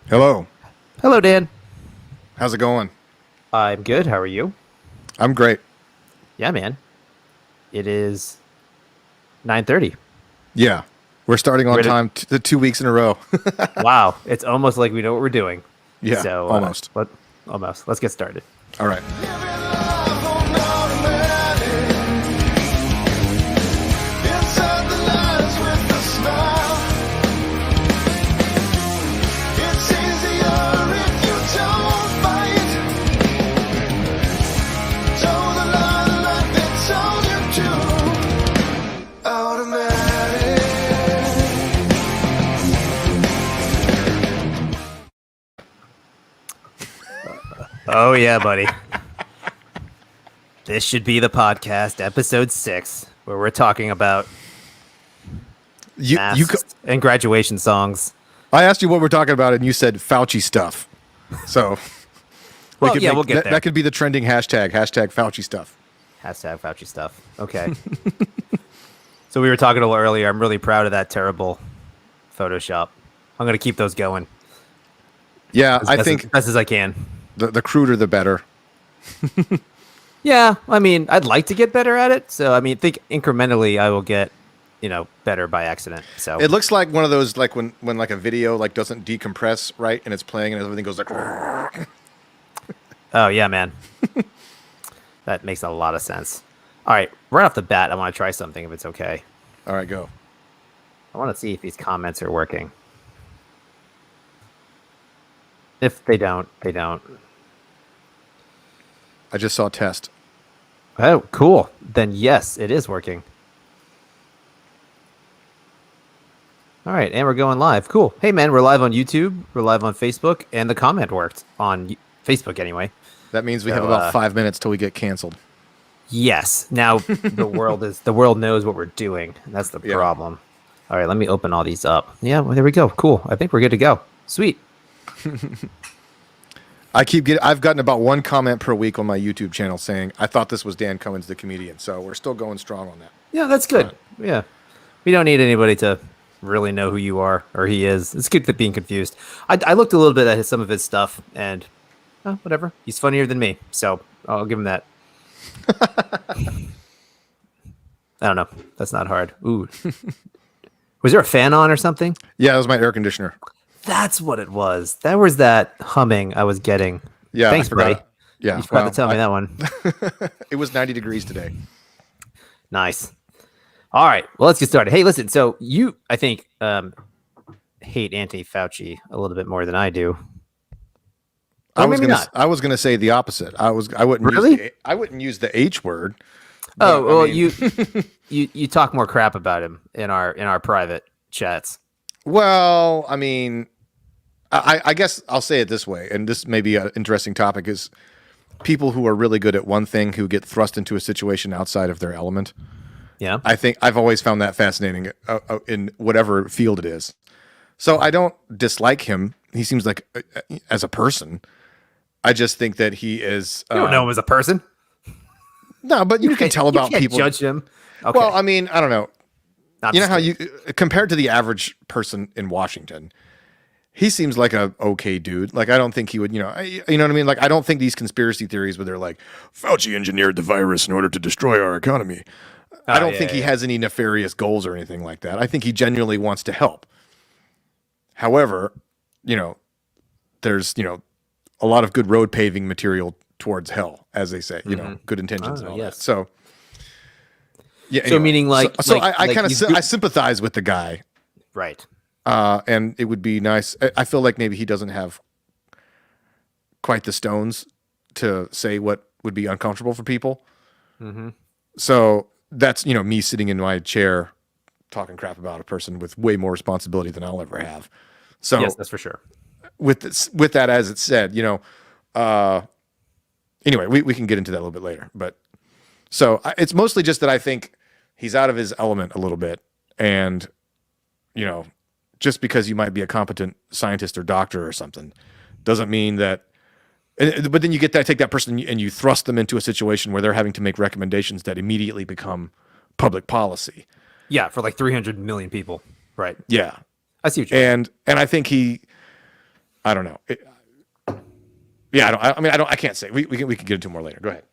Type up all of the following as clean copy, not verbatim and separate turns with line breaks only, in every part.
Hello.
Hello, Dan.
How's it going?
I'm good. How are you?
I'm great.
Yeah, man. It is 9:30.
Yeah. We're starting
You
on
ready?
time the 2 weeks in a row.
Wow, it's almost like we know what we're doing.
Yeah,
So,
almost.
almost. Let's get started.
All right.
Oh yeah, buddy. This should be the podcast, episode 6, where we're talking about
You
masks and graduation songs.
I asked you what we're talking about and you said Fauci stuff. So
Well, yeah, we'll get there.
that could be the trending hashtag Fauci stuff.
Hashtag Fauci stuff. Okay. So we were talking a little earlier. I'm really proud of that terrible Photoshop. I'm going to keep those going
Yeah,
as
I
best
think
as best as I can.
the cruder the better.
Yeah, I mean, I'd like to get better at it. So, I mean, think incrementally I will get, better by accident. So,
It looks like one of those like when like a video like doesn't decompress right and it's playing and everything goes like
oh, yeah, man. That makes a lot of sense. All right, right off the bat, I want to try something if it's okay.
All right, go.
I want to see if these comments are working. If they don't, they don't.
I just saw test.
Oh, cool. Then yes, it is working. All right, and we're going live. Cool. Hey, man, we're live on YouTube. We're live on Facebook, and the comment worked on Facebook anyway.
That means we
So,
have about 5 minutes till we get canceled.
Yes. Now the world knows what we're doing. That's the
Yeah.
problem. All right, let me open all these up. Yeah, well, there we go. Cool. I think we're good to go. Sweet.
I've gotten about one comment per week on my YouTube channel saying I thought this was Dan Cummins, the comedian. So we're still going strong on that.
Yeah, that's good. Yeah. We don't need anybody to really know who you are or he is. It's good at being confused. I looked a little bit at some of his stuff and whatever. He's funnier than me. So I'll give him that. I don't know. That's not hard. Ooh. Was there a fan on or something?
Yeah, that was my air conditioner.
That's what it was. That was that humming I was getting.
Yeah,
Thanks,
I forgot.
buddy.
Yeah,
You forgot to tell me that one.
It was 90 degrees today.
Nice. All right. Well, let's get started. Hey, listen. So you, I think, hate Anthony Fauci a little bit more than I do. Or maybe not.
I was gonna say the opposite. I wouldn't
Really?
I wouldn't use the H word.
Oh,
but, I
well,
mean-
you talk more crap about him in our private chats.
Well, I mean, I guess I'll say it this way, and this may be an interesting topic: is people who are really good at one thing who get thrust into a situation outside of their element.
Yeah.
I think I've always found that fascinating in whatever field it is. So I don't dislike him. He seems like, as a person, I just think that he is.
You don't know him as a person.
No, but you can tell about
you can't
people.
judge him. Okay.
Well, I mean, I don't know.
I'm
You know
just
how
kidding.
you compared to the average person in Washington, he seems like a okay dude. Like I don't think he would, you know what I mean? Like I don't think these conspiracy theories where they're like Fauci engineered the virus in order to destroy our economy. I don't think he has any nefarious goals or anything like that. I think he genuinely wants to help. However, there's, a lot of good road paving material towards hell, as they say, good intentions and all
yes.
that. So, yeah.
So meaning like-
so
like-
I
like
kind
he's
of
good-
I sympathize with the guy,
Right.
and it would be nice. I feel like maybe he doesn't have quite the stones to say what would be uncomfortable for people.
Mm-hmm.
So that's me sitting in my chair talking crap about a person with way more responsibility than I'll ever have. So
Yes, that's for sure.
with that as it said, anyway, we can get into that a little bit later. But so it's mostly just that I think he's out of his element a little bit, and just because you might be a competent scientist or doctor or something doesn't mean that. But then you take that person and you thrust them into a situation where they're having to make recommendations that immediately become public policy.
Yeah, for like 300 million people. Right.
Yeah.
I see what you're saying.
And I think I don't know. Yeah, I can't say. We can get into more later. Go ahead.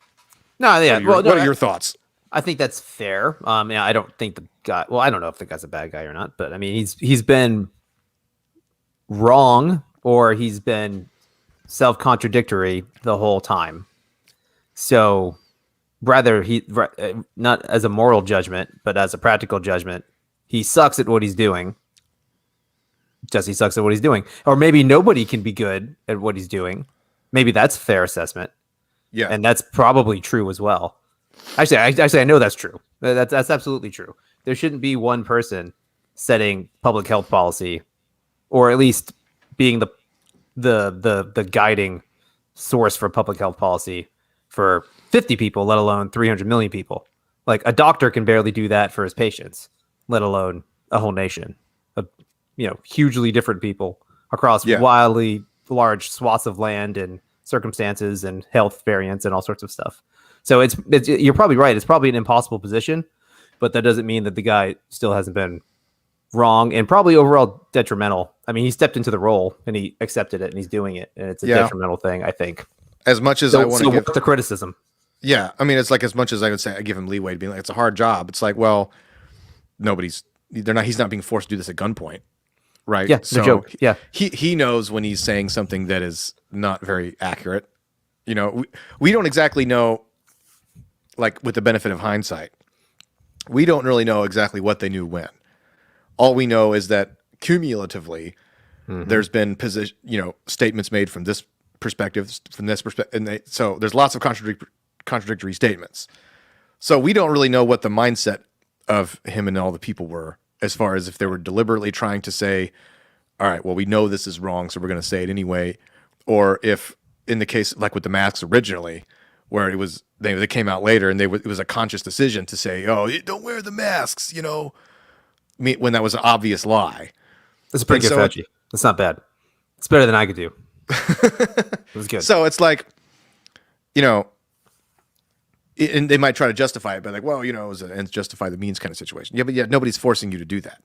No, yeah.
What are your thoughts?
I think that's fair. Yeah, I don't think the guy. Well, I don't know if the guy's a bad guy or not, but I mean, he's been wrong or he's been self-contradictory the whole time. So, rather not as a moral judgment, but as a practical judgment, he sucks at what he's doing. Jesse sucks at what he's doing, or maybe nobody can be good at what he's doing. Maybe that's a fair assessment.
Yeah,
and that's probably true as well. Actually, I know that's true. That's absolutely true. There shouldn't be one person setting public health policy, or at least being the guiding source for public health policy for 50 people, let alone 300 million people. Like a doctor can barely do that for his patients, let alone a whole nation of hugely different people across wildly large swaths of land and circumstances and health variants and all sorts of stuff. So it's you're probably right. It's probably an impossible position, but that doesn't mean that the guy still hasn't been wrong and probably overall detrimental. I mean, he stepped into the role and he accepted it and he's doing it, and it's a detrimental thing, I think.
As much as I want to give
the criticism.
Yeah, I mean, it's like as much as I would say I give him leeway to be like it's a hard job. It's like, well, he's not being forced to do this at gunpoint, right?
Yeah, no joke. Yeah,
he knows when he's saying something that is not very accurate. We don't exactly know, like with the benefit of hindsight, we don't really know exactly what they knew when. All we know is that cumulatively, there's been statements made from this perspective, and so there's lots of contradictory statements. So we don't really know what the mindset of him and all the people were, as far as if they were deliberately trying to say, all right, well, we know this is wrong, so we're going to say it anyway. Or if in the case, like with the masks originally, where it was, they came out later and it was a conscious decision to say, oh, don't wear the masks, when that was an obvious lie.
That's a pretty good Fauci. That's not bad. It's better than I could do. It was good.
So it's like, and they might try to justify it by like, well, it was an ends justify the means kind of situation. Yeah, but nobody's forcing you to do that.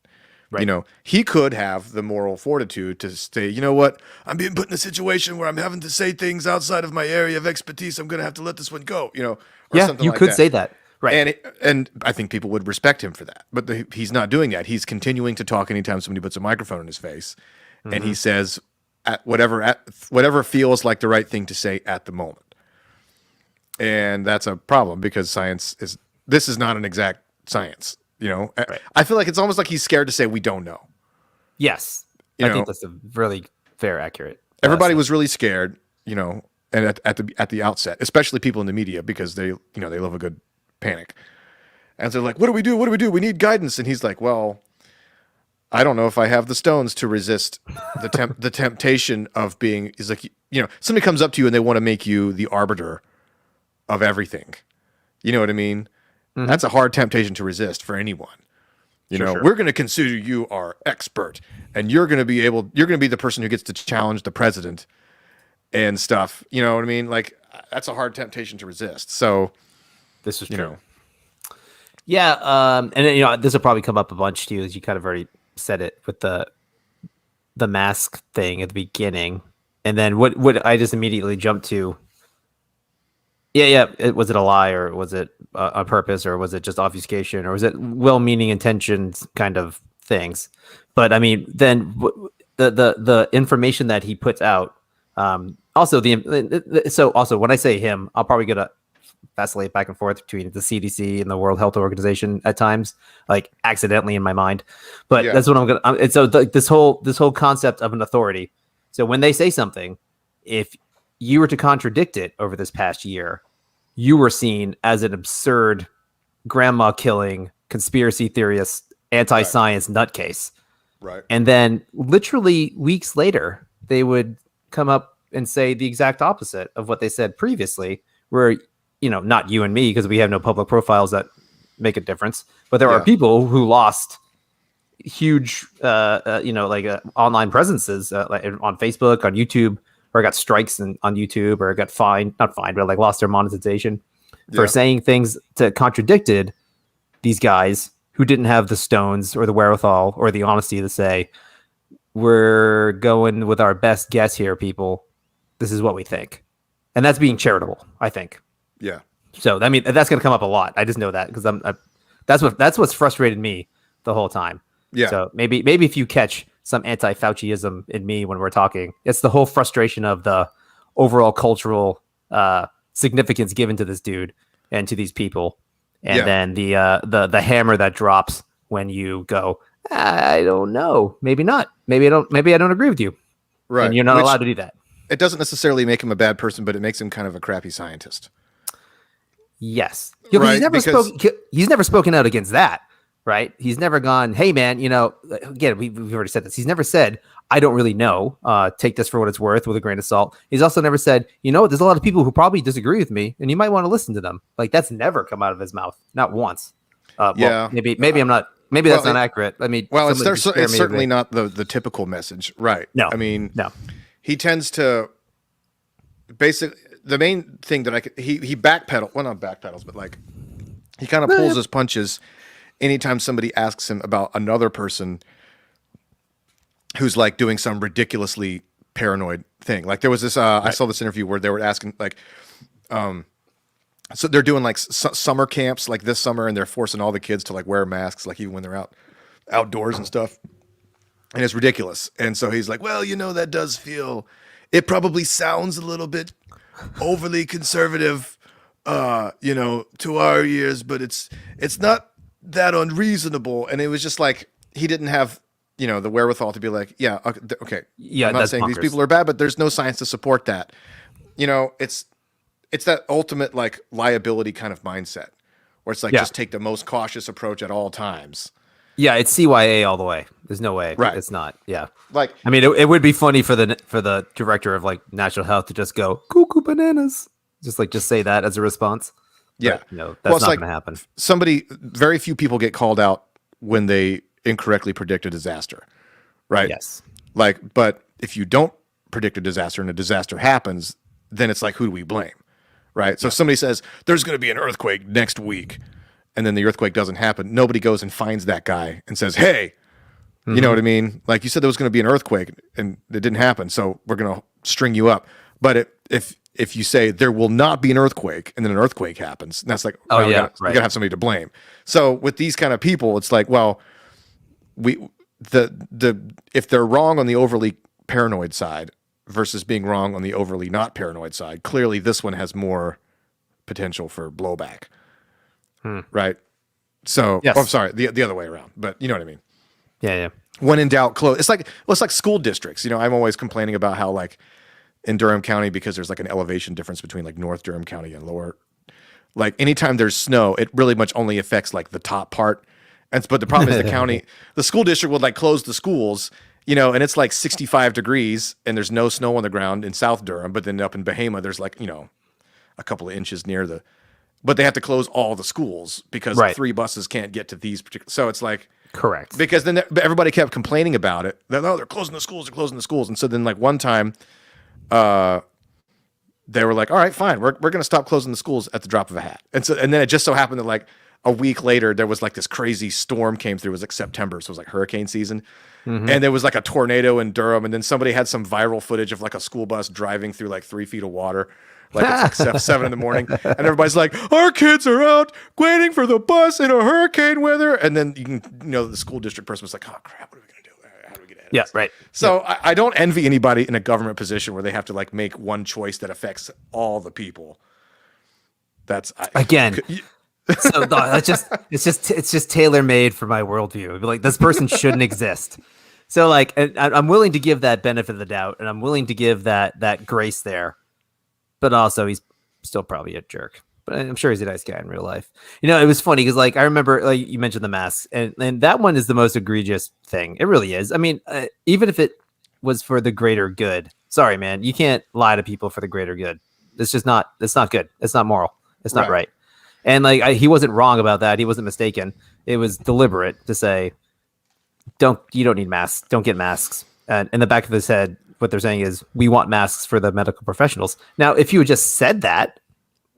Right. He could have the moral fortitude to say, you know what, I'm being put in a situation where I'm having to say things outside of my area of expertise. I'm going to have to let this one go, or something
you
like
could
that.
say that. Right.
And I think people would respect him for that. But he's not doing that. He's continuing to talk anytime somebody puts a microphone in his face. And he says whatever feels like the right thing to say at the moment. And that's a problem because this is not an exact science. Right. I feel like it's almost like he's scared to say we don't know.
Yes. I think that's a really fair, accurate.
Everybody was really scared, and at the outset, especially people in the media, because they love a good panic. And so they're like, what do we do? What do we do? We need guidance. And he's like, well, I don't know if I have the stones to resist the temptation of being, is like, somebody comes up to you and they want to make you the arbiter of everything. You know what I mean? Mm-hmm. That's a hard temptation to resist for anyone. Sure. We're going to consider you our expert, and you're going to be the person who gets to challenge the president and stuff. You know what I mean? Like, that's a hard temptation to resist. So
this is true. Yeah. And this will probably come up a bunch to you, as you kind of already said it with the mask thing at the beginning. And then what I just immediately jumped to, was it a lie, or was it on purpose, or was it just obfuscation, or was it well-meaning intentions kind of things? But I mean, then the information that he puts out, also when I say him, I'll probably get a vacillate back and forth between the CDC and the World Health Organization at times, like accidentally in my mind. But that's what I'm gonna. And so this whole concept of an authority. So when they say something, if you were to contradict it over this past year, you were seen as an absurd, grandma killing, conspiracy theorist, anti-science nutcase.
Right.
And then literally weeks later, they would come up and say the exact opposite of what they said previously, where, not you and me, because we have no public profiles that make a difference, but there are people who lost huge, online presences like on Facebook, on YouTube, or got strikes on YouTube, or got not fined, but like lost their monetization for saying things that contradicted these guys who didn't have the stones or the wherewithal or the honesty to say, we're going with our best guess here, people. This is what we think. And that's being charitable, I think.
Yeah.
So, I mean, that's going to come up a lot. I just know that because that's what's frustrated me the whole time.
Yeah.
So maybe if you catch some anti-Fauciism in me when we're talking, it's the whole frustration of the overall cultural significance given to this dude and to these people, and then the hammer that drops when you go, I don't know, maybe not, maybe I don't agree with you,
Right.
and you're not allowed to do that.
It doesn't necessarily make him a bad person, but it makes him kind of a crappy scientist.
Yes. Yeah,
right,
he's never spoken out against that, right? He's never gone, hey, man, again, we've already said this. He's never said, I don't really know. Take this for what it's worth with a grain of salt. He's also never said, there's a lot of people who probably disagree with me, and you might want to listen to them. Like, that's never come out of his mouth. Not once.
Yeah.
Well, maybe I'm not. Maybe that's not accurate. I mean,
it's certainly not the typical message, right?
No.
I mean,
no.
He tends to basically, the main thing that he backpedal, well, not backpedals, but like he kind of pulls his punches anytime somebody asks him about another person who's like doing some ridiculously paranoid thing. Like there was this, I saw this interview where they were asking like, so they're doing like summer camps like this summer, and they're forcing all the kids to like wear masks, like even when they're outdoors and stuff. And it's ridiculous. And so he's like, well, that does feel, it probably sounds a little bit overly conservative, to our ears, but it's not that unreasonable. And it was just like, he didn't have, the wherewithal to be like, yeah, okay.
Yeah,
I'm not saying these people are bad, but there's no science to support that. It's that ultimate like liability kind of mindset where it's like, just take the most cautious approach at all times.
Yeah, it's CYA all the way. There's no way.
Right.
It's not. Yeah.
Like,
I mean, it would be funny for the director of like national health to just go cuckoo bananas, just say that as a response.
Yeah.
But, that's not going to happen.
Very few people get called out when they incorrectly predict a disaster, right?
Yes.
Like, but if you don't predict a disaster and a disaster happens, then it's like, who do we blame, right? So if somebody says there's going to be an earthquake next week, and then the earthquake doesn't happen, nobody goes and finds that guy and says, hey, you know what I mean? Like you said, there was going to be an earthquake and it didn't happen, so we're going to string you up. But if you say there will not be an earthquake and then an earthquake happens, and that's like, we got to have somebody to blame. So with these kind of people, it's like, well, if they're wrong on the overly paranoid side versus being wrong on the overly not paranoid side, clearly this one has more potential for blowback. Right. So,
yes.
I'm sorry, the other way around, but you know what I mean?
Yeah.
When in doubt, close. It's like school districts. I'm always complaining about how like in Durham County, because there's like an elevation difference between like North Durham County and lower, like anytime there's snow, it really much only affects like the top part. But the problem is the school district would like close the schools, and it's like 65 degrees and there's no snow on the ground in South Durham, but then up in Bahama, there's like, a couple of inches but they have to close all the schools because 3 buses can't get to these particular. So it's like,
correct.
Because then everybody kept complaining about it. They're closing the schools. And so then like one time, they were like, all right, fine. We're going to stop closing the schools at the drop of a hat. And then it just so happened that like a week later, there was like this crazy storm came through. It was like September. So it was like hurricane season. And there was like a tornado in Durham. And then somebody had some viral footage of like a school bus driving through like 3 feet of water. Like it's like 7 in the morning, and everybody's like, our kids are out waiting for the bus in a hurricane weather. And then the school district person was like, oh crap, what are we going to do? How do we get ahead of this?
Right.
So I don't envy anybody in a government position where they have to like make one choice that affects all the people. That's
So it's just tailor made for my worldview. It'd be like, this person shouldn't exist. So like, I'm willing to give that benefit of the doubt, and I'm willing to give that grace there. But also, he's still probably a jerk. But I'm sure he's a nice guy in real life. It was funny because, like, I remember, like, you mentioned the masks, and that one is the most egregious thing. It really is. I mean, even if it was for the greater good, sorry, man, you can't lie to people for the greater good. It's just not. It's not good. It's not moral. It's not right. And like, he wasn't wrong about that. He wasn't mistaken. It was deliberate to say, you don't need masks. Don't get masks. And in the back of his head, what they're saying is, we want masks for the medical professionals. Now, if you had just said that,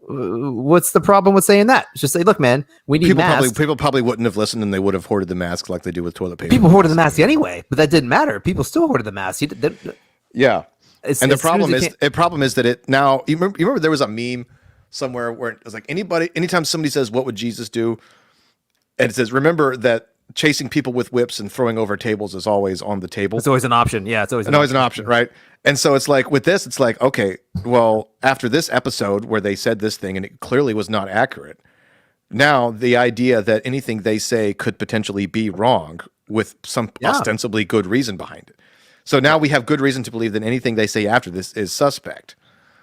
what's the problem with saying that? Just say, look, man, we need masks.
People probably wouldn't have listened, and they would have hoarded the masks like they do with toilet paper.
People hoarded the mask anyway, but that didn't matter. People still hoarded the mask.
Yeah. And the problem is that it now, you remember there was a meme somewhere where it was like anytime somebody says, what would Jesus do? And it says, remember that chasing people with whips and throwing over tables is always on the table.
It's always an option. Yeah. It's always an
option. Right. And so it's like with this, it's like, okay, well, after this episode where they said this thing and it clearly was not accurate. Now the idea that anything they say could potentially be wrong with some ostensibly good reason behind it. So now we have good reason to believe that anything they say after this is suspect.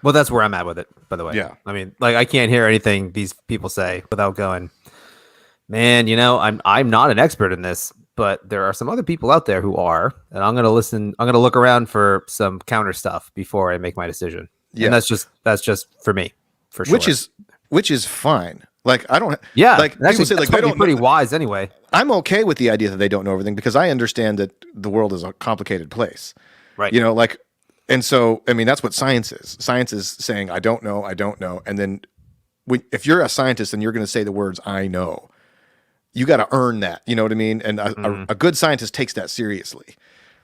Well, that's where I'm at with it, by the way.
Yeah.
I mean, like, I can't hear anything these people say without going, man, I'm not an expert in this, but there are some other people out there who are, and I'm going to listen. I'm going to look around for some counter stuff before I make my decision. Yeah. And that's just for me, for sure.
Which is fine. Like, I don't.
Yeah.
Like, people say, like, they don't.
Pretty wise anyway.
I'm okay with the idea that they don't know everything because I understand that the world is a complicated place.
Right.
Like, and so, I mean, that's what science is. Science is saying, I don't know. And then if you're a scientist and you're going to say the words, I know, you got to earn that. You know what I mean? And a good scientist takes that seriously.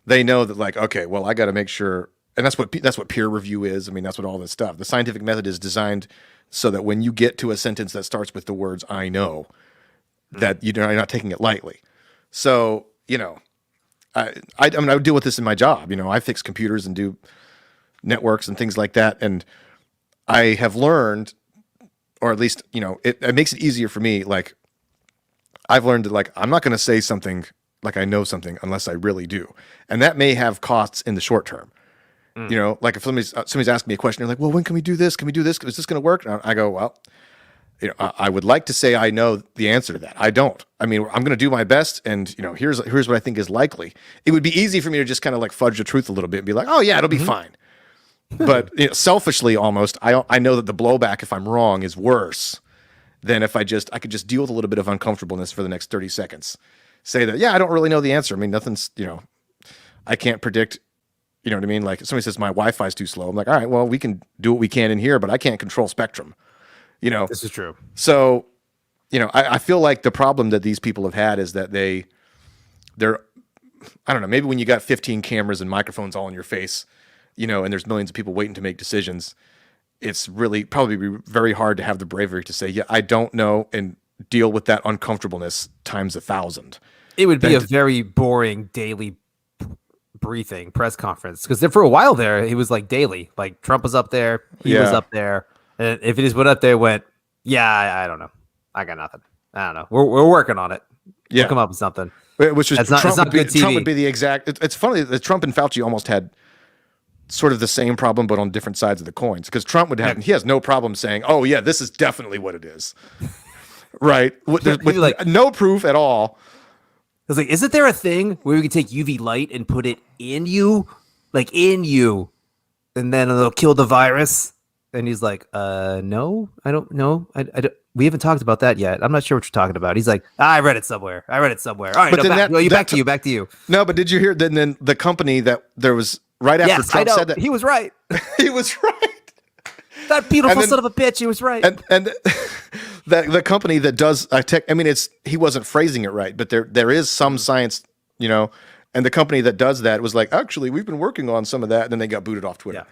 They know that, like, okay, well, I got to make sure. And that's what peer review is. I mean, that's what all this stuff. The scientific method is designed so that when you get to a sentence that starts with the words, I know, that you're not taking it lightly. So, I mean, I would deal with this in my job. I fix computers and do networks and things like that. And I have learned, or at least, it makes it easier for me. Like, I've learned that, like, I'm not going to say something like I know something unless I really do. And that may have costs in the short term. Like if somebody's asking me a question, they're like, well, when can we do this? Can we do this? Is this going to work? And I go, well, I would like to say I know the answer to that. I don't. I mean, I'm going to do my best, and here's what I think is likely. It would be easy for me to just kind of like fudge the truth a little bit and be like, oh yeah, it'll be fine. But selfishly, almost, I know that the blowback if I'm wrong is worse than if I could just deal with a little bit of uncomfortableness for the next 30 seconds. Say that, yeah, I don't really know the answer. I mean, nothing's, I can't predict. You know what I mean? Like if somebody says my Wi-Fi is too slow, I'm like, all right, well, we can do what we can in here, but I can't control spectrum.
This is true.
So, I feel like the problem that these people have had is that they're, I don't know, maybe when you got 15 cameras and microphones all in your face, and there's millions of people waiting to make decisions, it's really probably be very hard to have the bravery to say, yeah, I don't know, and deal with that uncomfortableness times 1,000.
It would be a very boring daily briefing press conference because for a while there it was like daily, like Trump was up there, he was up there, and if he just went up there, went, I don't know, I got nothing, I don't know, we're working on it, we'll come up with something.
Which is
Trump
would be the exact. It's funny that Trump and Fauci almost had sort of the same problem, but on different sides of the coins. Because Trump he has no problem saying, "Oh yeah, this is definitely what it is," right? With like, no proof at all.
I was like, isn't there a thing where we can take UV light and put it in you, and then it'll kill the virus? And he's like, no, I don't know. I don't, we haven't talked about that yet. I'm not sure what you're talking about. He's like, I read it somewhere. All right, but back to you.
No, but did you hear that? Then the company that there was right after Trump said that
he was right.
He was right.
That beautiful son of a bitch. He was right.
And the company that does tech, I mean, he wasn't phrasing it right, but there is some science, and the company that does that was like, actually, we've been working on some of that, and then they got booted off Twitter.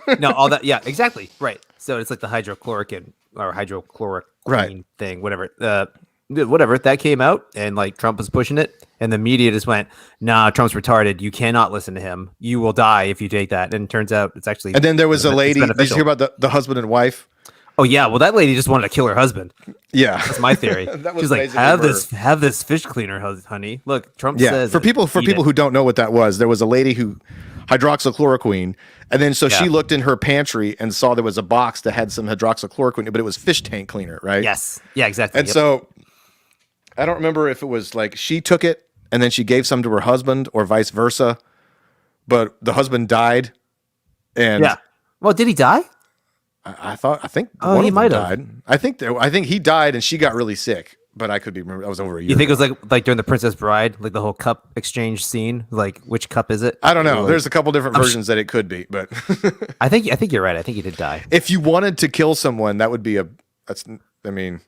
Yeah. No, all that, yeah, exactly, right. So it's like the hydrochloroquine thing, whatever. That came out, and like Trump was pushing it, and the media just went, "Nah, Trump's retarded. You cannot listen to him. You will die if you take that." And it turns out it's actually.
And then there was a lady. Did you hear about the husband and wife?
Oh yeah, well that lady just wanted to kill her husband.
Yeah,
that's my theory. She's like, have this fish cleaner, honey. Look, Trump says.
For people who don't know what that was, there was a lady who hydroxychloroquine, and then she looked in her pantry and saw there was a box that had some hydroxychloroquine, but it was fish tank cleaner, right?
Yes, yeah, exactly.
And so I don't remember if it was like she took it and then she gave some to her husband or vice versa, but the husband died. And
well, did he die?
I think one of them died. I think he died and she got really sick, but I could be. That was over a year.
You think
ago.
it was like during the Princess Bride, like the whole cup exchange scene? Like which cup is it?
I don't know.
Like,
There's a couple different versions that it could be, but
I think you're right. I think he did die.
if you wanted to kill someone, that would be a. That's. I mean,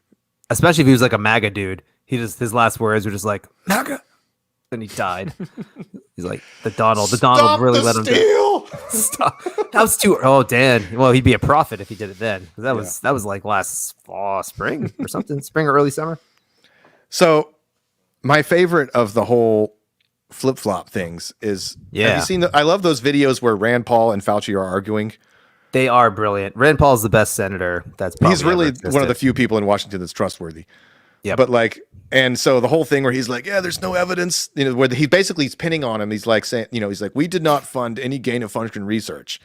especially if he was like a MAGA dude. His last words were just like MAGA, and he died. He's like the Donald really let him
steal.
Stop. That was too. Oh, Dan. Well, he'd be a prophet if he did it then. That was like last spring or something, spring or early summer.
So, my favorite of the whole flip flop things is. Have you seen? I love those videos where Rand Paul and Fauci are arguing.
They are brilliant. Rand Paul's the best senator. He's
really one of the few people in Washington that's trustworthy.
Yeah,
but like, and so the whole thing where he's like, yeah, there's no evidence, where he basically is pinning on him. He's like saying, he's like, we did not fund any gain of function research.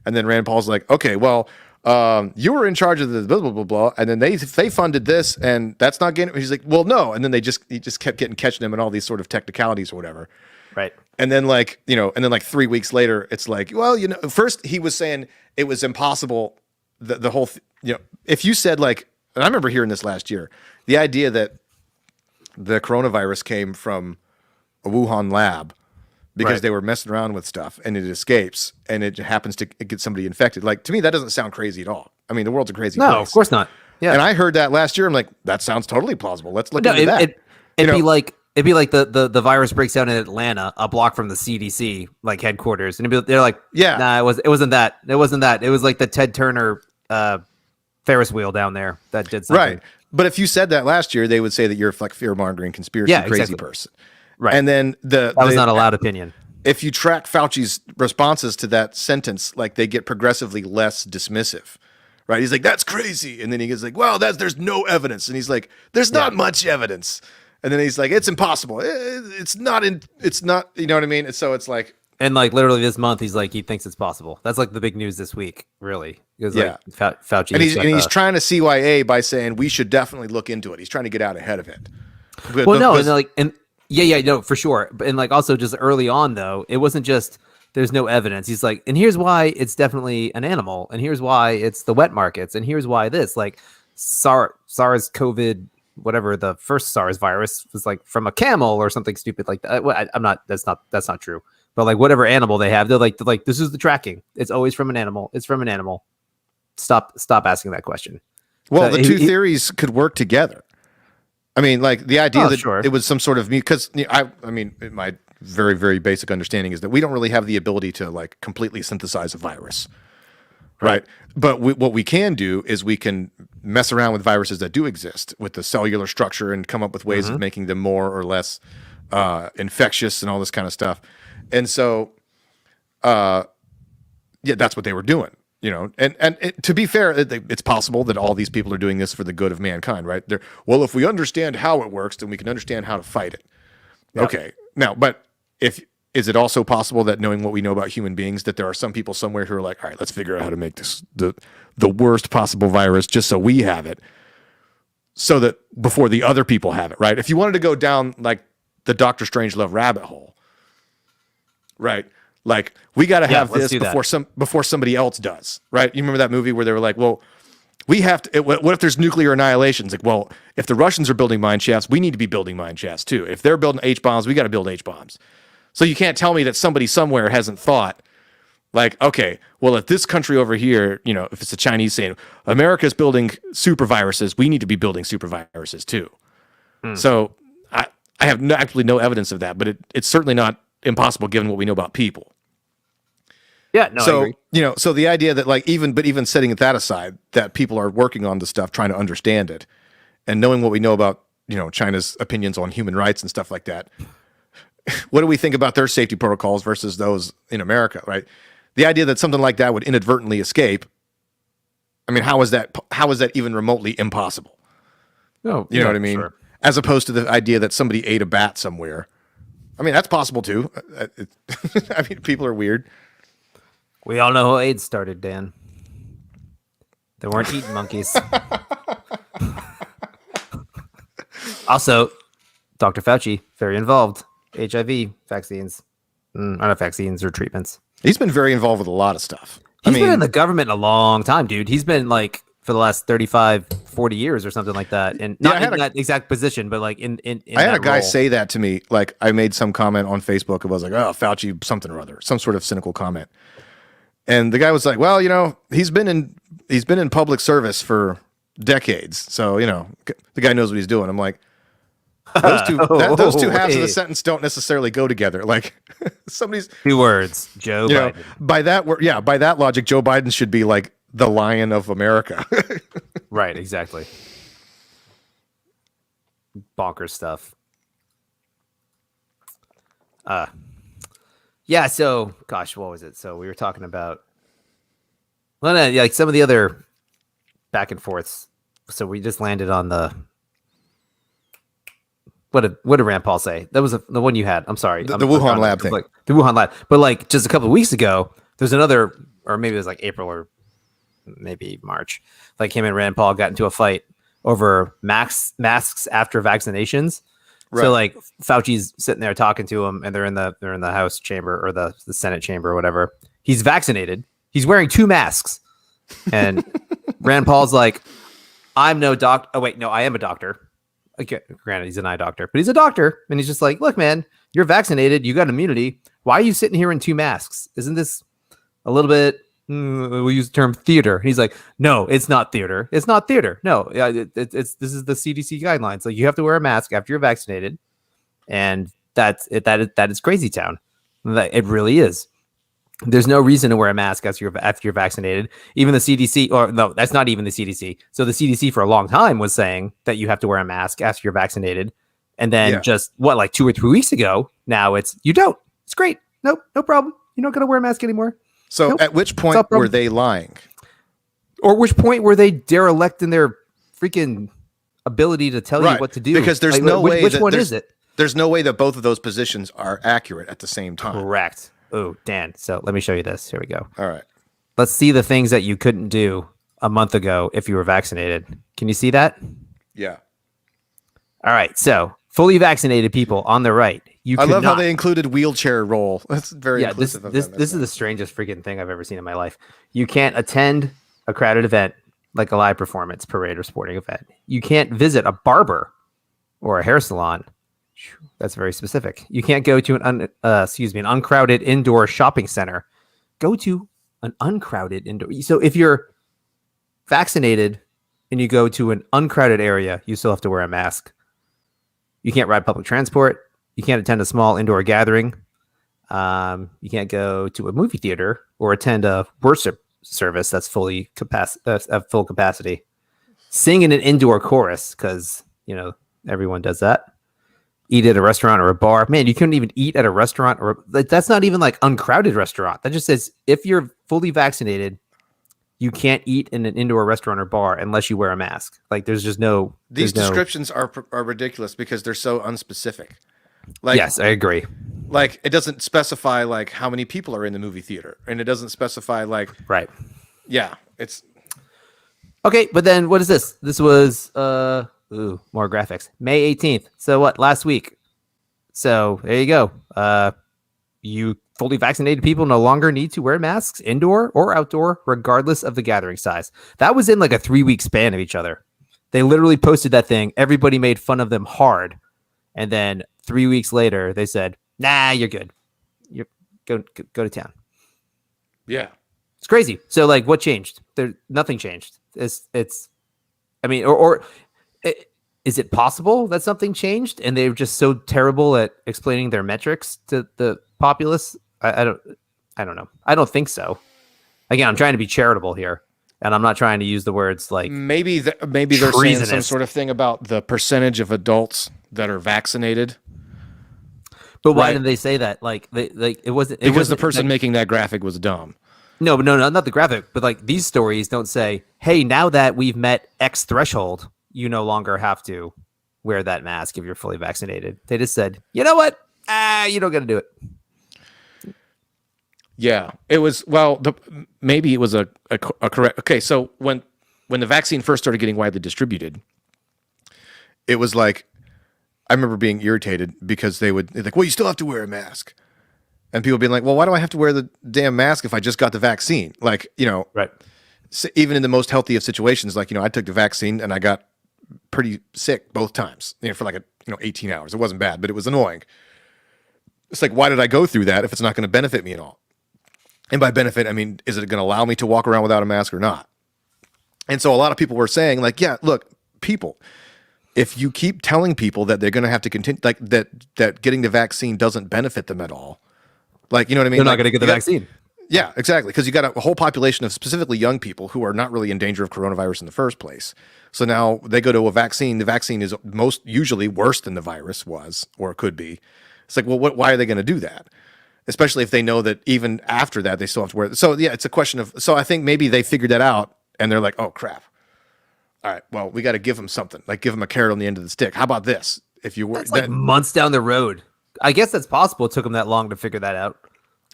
And then Rand Paul's like, okay, well, you were in charge of the blah, blah, blah, blah. And then they funded this and that's not gain. He's like, well, no. And then he just kept catching him in all these sort of technicalities or whatever.
Right.
And then like, 3 weeks later, it's like, well, first he was saying it was impossible. The whole, if you said like, and I remember hearing this last year, the idea that the coronavirus came from a Wuhan lab because they were messing around with stuff and it escapes and it happens to get somebody infected. Like, to me, that doesn't sound crazy at all. I mean, the world's a crazy place.
No, of course not. Yeah.
And I heard that last year. I'm like, that sounds totally plausible. Let's look into that.
It'd be like the virus breaks out in Atlanta, a block from the CDC like headquarters, and they're like,
yeah,
nah, it wasn't that. It wasn't that. It was like the Ted Turner Ferris wheel down there that did something.
Right. But if you said that last year, they would say that you're like fear-mongering, conspiracy, crazy person.
Right.
And then
that was not a loud opinion.
If you track Fauci's responses to that sentence, like they get progressively less dismissive. Right. He's like, that's crazy. And then he gets like, well, there's no evidence. And he's like, there's not much evidence. And then he's like, it's impossible. It's not, you know what I mean? And so it's like.
And like literally this month, he's like, he thinks it's possible. That's like the big news this week, really. Because like Fauci.
And he's trying to CYA by saying we should definitely look into it. He's trying to get out ahead of it.
No, for sure. And like also just early on though, it wasn't just there's no evidence. He's like, and here's why it's definitely an animal, and here's why it's the wet markets, and here's why this like SARS COVID, whatever the first SARS virus was like from a camel or something stupid like that. That's not true. But like whatever animal they have, they're like this is the tracking. It's always from an animal. It's from an animal. Stop asking that question.
Well, the two theories could work together. I mean, like the idea that it was some sort of because I mean, my very, very basic understanding is that we don't really have the ability to like completely synthesize a virus, right? But what we can do is we can mess around with viruses that do exist with the cellular structure and come up with ways of making them more or less infectious and all this kind of stuff. And so, that's what they were doing. And to be fair, it's possible that all these people are doing this for the good of mankind, right? If we understand how it works, then we can understand how to fight it. Yep. Okay. Now, but is it also possible that knowing what we know about human beings, that there are some people somewhere who are like, all right, let's figure out how to make this the worst possible virus just so we have it, so that before the other people have it, right? If you wanted to go down like the Dr. Strangelove rabbit hole, right? Like we got to have this before somebody else does, right? You remember that movie where they were like, well, we have to, what if there's nuclear annihilation? It's like, well, if the Russians are building mine shafts, we need to be building mine shafts too. If they're building H-bombs, we got to build H-bombs. So you can't tell me that somebody somewhere hasn't thought like, okay, well, if this country over here, if it's the Chinese saying America's building super viruses, we need to be building super viruses too. So I have actually no evidence of that, but it's certainly not impossible given what we know about people.
Yeah, no,
so,
I agree.
So the idea that like even setting that aside, that people are working on the stuff, trying to understand it and knowing what we know about, China's opinions on human rights and stuff like that. What do we think about their safety protocols versus those in America, right? The idea that something like that would inadvertently escape. I mean, how is that even remotely impossible?
No,
you know what I mean? Sure. As opposed to the idea that somebody ate a bat somewhere. I mean, that's possible too. I mean, people are weird.
We all know how AIDS started, Dan. They weren't eating monkeys. Also, Dr. Fauci, very involved. HIV vaccines. Not vaccines or treatments.
He's been very involved with a lot of stuff.
He's been in the government a long time, dude. He's been like for the last 35, 40 years or something like that. And not in that exact position, but like in
I had a guy
role.
say that to me. Like I made some comment on Facebook. It was like, oh, Fauci something or other, some sort of cynical comment. And the guy was like, well, he's been in public service for decades. So, the guy knows what he's doing. I'm like, those two halves of the sentence don't necessarily go together. Like somebody's
2 words, Joe Biden.
By that logic, Joe Biden should be like the lion of America.
Right, exactly. Bonkers stuff. Yeah, so gosh, what was it? So we were talking about like some of the other back and forths. So we just landed on the what did Rand Paul say? That was the one you had. I'm sorry.
The Wuhan lab thing.
Like, the Wuhan lab. But like just a couple of weeks ago, there's another, or maybe it was like April or maybe March. Like him and Rand Paul got into a fight over masks after vaccinations. Right. So like Fauci's sitting there talking to him, and they're in the House chamber or the Senate chamber or whatever. He's vaccinated. He's wearing 2 masks, and Rand Paul's like, "I'm no doc. Oh wait, no, I am a doctor. Okay, granted, he's an eye doctor, but he's a doctor, and he's just like, look, man, you're vaccinated. You got immunity. Why are you sitting here in 2 masks? Isn't this a little bit?" We'll use the term theater. He's like, no, it's not theater. It's not theater. No, this is the CDC guidelines. Like you have to wear a mask after you're vaccinated, and that's it. That is crazy town. It really is. There's no reason to wear a mask after you're vaccinated. Even the CDC, or no, that's not even the CDC. So the CDC for a long time was saying that you have to wear a mask after you're vaccinated, and then just like 2 or 3 weeks ago, now you don't. It's great. Nope, no problem. You're not gonna wear a mask anymore.
So at which point were they lying?
Or which point were they derelict in their freaking ability to tell you what to do?
Because there's no way.
Which one is it?
There's no way that both of those positions are accurate at the same time.
Correct. Oh, Dan. So let me show you this. Here we go.
All right.
Let's see the things that you couldn't do a month ago if you were vaccinated. Can you see that?
Yeah.
All right. So fully vaccinated people on the right.
I love how they included wheelchair roll. That's very inclusive.
This is the strangest freaking thing I've ever seen in my life. You can't attend a crowded event like a live performance, parade, or sporting event. You can't visit a barber or a hair salon. That's very specific. You can't go to an uncrowded indoor shopping center. Go to an uncrowded indoor. So if you're vaccinated and you go to an uncrowded area, you still have to wear a mask. You can't ride public transport. You can't attend a small indoor gathering. You can't go to a movie theater or attend a worship service that's full capacity. Sing in an indoor chorus because everyone does that. Eat at a restaurant or a bar. Man, you couldn't even eat at a restaurant that's not even like uncrowded restaurant. That just says if you're fully vaccinated, you can't eat in an indoor restaurant or bar unless you wear a mask. Like there's just no.
These descriptions are ridiculous because they're so unspecific. Like,
yes, I agree.
Like it doesn't specify like how many people are in the movie theater, and it doesn't specify like
right.
Yeah, it's
okay. But then what is this? This was more graphics. May 18th. So what? Last week. So there you go. You fully vaccinated people no longer need to wear masks indoor or outdoor, regardless of the gathering size. That was in like a 3-week span of each other. They literally posted that thing. Everybody made fun of them hard. And then 3 weeks later, they said, nah, you're good. You go to town.
Yeah.
It's crazy. So like what changed? Nothing changed. Is it possible that something changed and they were just so terrible at explaining their metrics to the populace? I don't know. I don't think so. Again, I'm trying to be charitable here, and I'm not trying to use the words like
maybe they're saying some sort of thing about the percentage of adults that are vaccinated.
But why did they say that? Like it wasn't
because the person making that graphic was dumb.
No, not the graphic, but like these stories don't say, "Hey, now that we've met X threshold, you no longer have to wear that mask if you're fully vaccinated." They just said, "You know what? You don't got to do it."
Yeah, it was. Well, maybe it was a correct. Okay, so when the vaccine first started getting widely distributed, it was like I remember being irritated because they're like, well, you still have to wear a mask. And people being like, well, why do I have to wear the damn mask if I just got the vaccine? Like,
Right.
even in the most healthy of situations, like, I took the vaccine and I got pretty sick both times, for like 18 hours. It wasn't bad, but it was annoying. It's like, why did I go through that if it's not going to benefit me at all? And by benefit, I mean, is it going to allow me to walk around without a mask or not? And so a lot of people were saying, like, yeah, look, people, if you keep telling people that they're going to have to continue, like that getting the vaccine doesn't benefit them at all, like, you know what I mean?
They're not
Like,
going to get the vaccine.
Yeah, exactly. Because you got a whole population of specifically young people who are not really in danger of coronavirus in the first place. So now they go to a vaccine. The vaccine is most usually worse than the virus was or could be. It's like, well, why are they going to do that? Especially if they know that even after that, they still have to wear it. So, yeah, it's a question of, so I think maybe they figured that out and they're like, oh, crap. All right, well, we got to give them something, like give them a carrot on the end of the stick. How about this? If you were
That's like months down the road. I guess that's possible. It took them that long to figure that out.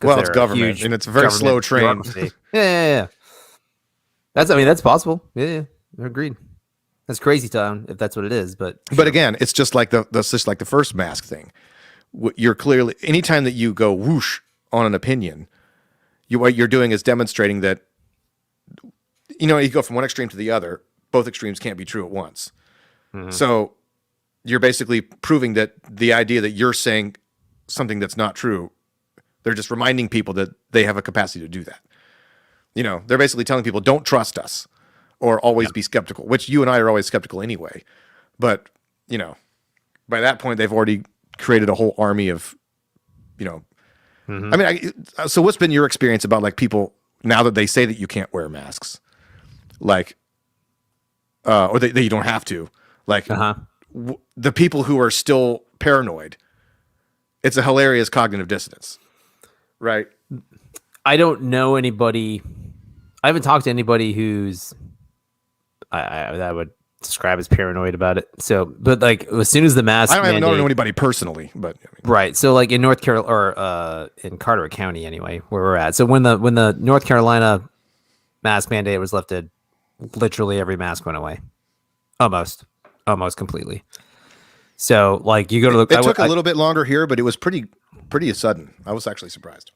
Well, it's government, and it's a very slow train.
Yeah. That's possible. Yeah, agreed. That's crazy town if that's what it is. But
again, it's just like that's just like the first mask thing. You're clearly, anytime that you go whoosh on an opinion, what you're doing is demonstrating that, you go from one extreme to the other. Both extremes can't be true at once. Mm-hmm. So you're basically proving that the idea that you're saying something that's not true, they're just reminding people that they have a capacity to do that. They're basically telling people, don't trust us or always be skeptical, which you and I are always skeptical anyway. But, by that point, they've already created a whole army of,
Mm-hmm.
I mean, so what's been your experience about like people now that they say that you can't wear masks, like, or that you don't have to, like the people who are still paranoid, it's a hilarious cognitive dissonance, right?
I don't know anybody. I haven't talked to anybody who's I would describe as paranoid about it. So, but like as soon as the mask,
I don't know anybody personally, but
right. So like in North Carolina or in Carteret County anyway, where we're at. So when the North Carolina mask mandate was lifted, literally every mask went away, almost completely. So like you go to
it took a little bit longer here, but it was pretty sudden. I was actually surprised.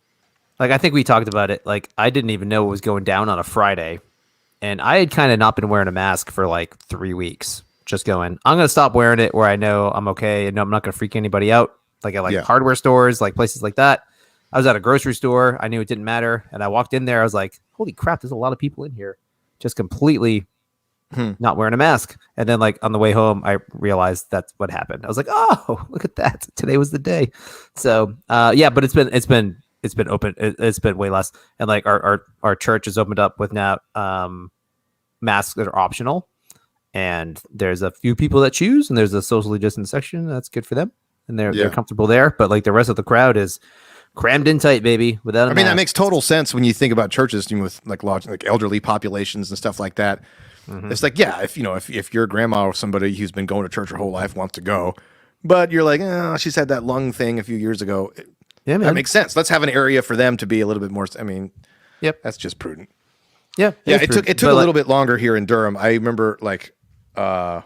Like I think we talked about it. Like I didn't even know what was going down on a Friday. And I had kind of not been wearing a mask for like 3 weeks. Just going, I'm going to stop wearing it where I know I'm okay and I'm not going to freak anybody out. Like at hardware stores, like places like that. I was at a grocery store. I knew it didn't matter. And I walked in there. I was like, holy crap, there's a lot of people in here just completely not wearing a mask. And then like on the way home, I realized that's what happened. I was like, oh, look at that. Today was the day. So but it's been open. It's been way less. And like our church has opened up with now masks that are optional. And there's a few people that choose, and there's a socially distant section. That's good for them. And they're comfortable there. But like the rest of the crowd is crammed in tight, baby, without a mask.
That makes total sense when you think about churches with like large, like elderly populations and stuff like that. Mm-hmm. It's like, yeah, if your grandma or somebody who's been going to church her whole life wants to go, but you're like, oh, she's had that lung thing a few years ago.
Yeah, man.
That makes sense. Let's have an area for them to be a little bit more.
Yep,
that's just prudent.
Yeah.
It took a little bit longer here in Durham. I remember like, I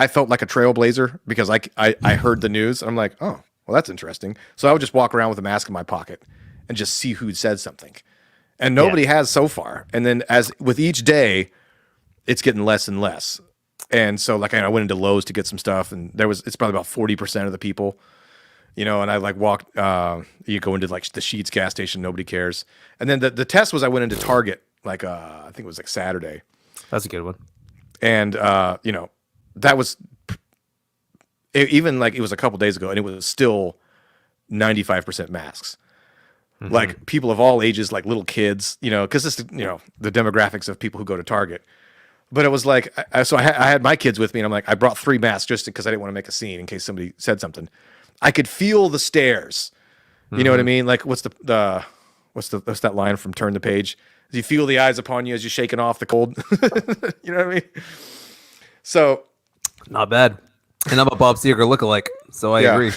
felt like a trailblazer because I heard the news and I'm like, oh, well, that's interesting. So I would just walk around with a mask in my pocket and just see who said something, and nobody has so far. And then as with each day, it's getting less and less. And so like I went into Lowe's to get some stuff, and it's probably about 40% of the people. And I like walked, you go into like the Sheetz gas station, nobody cares. And then the test was I went into Target, like, I think it was like Saturday.
That's a good one.
And, that was even like, it was a couple days ago and it was still 95% masks. Mm-hmm. Like people of all ages, like little kids, cause this, the demographics of people who go to Target. But it was like, I had my kids with me and I'm like, I brought 3 masks just because I didn't want to make a scene in case somebody said something. I could feel the stares. You know what I mean? Like what's that line from Turn the Page? You feel the eyes upon you as you're shaking off the cold. You know what I mean? So
not bad. And I'm a Bob Seger lookalike, so I agree.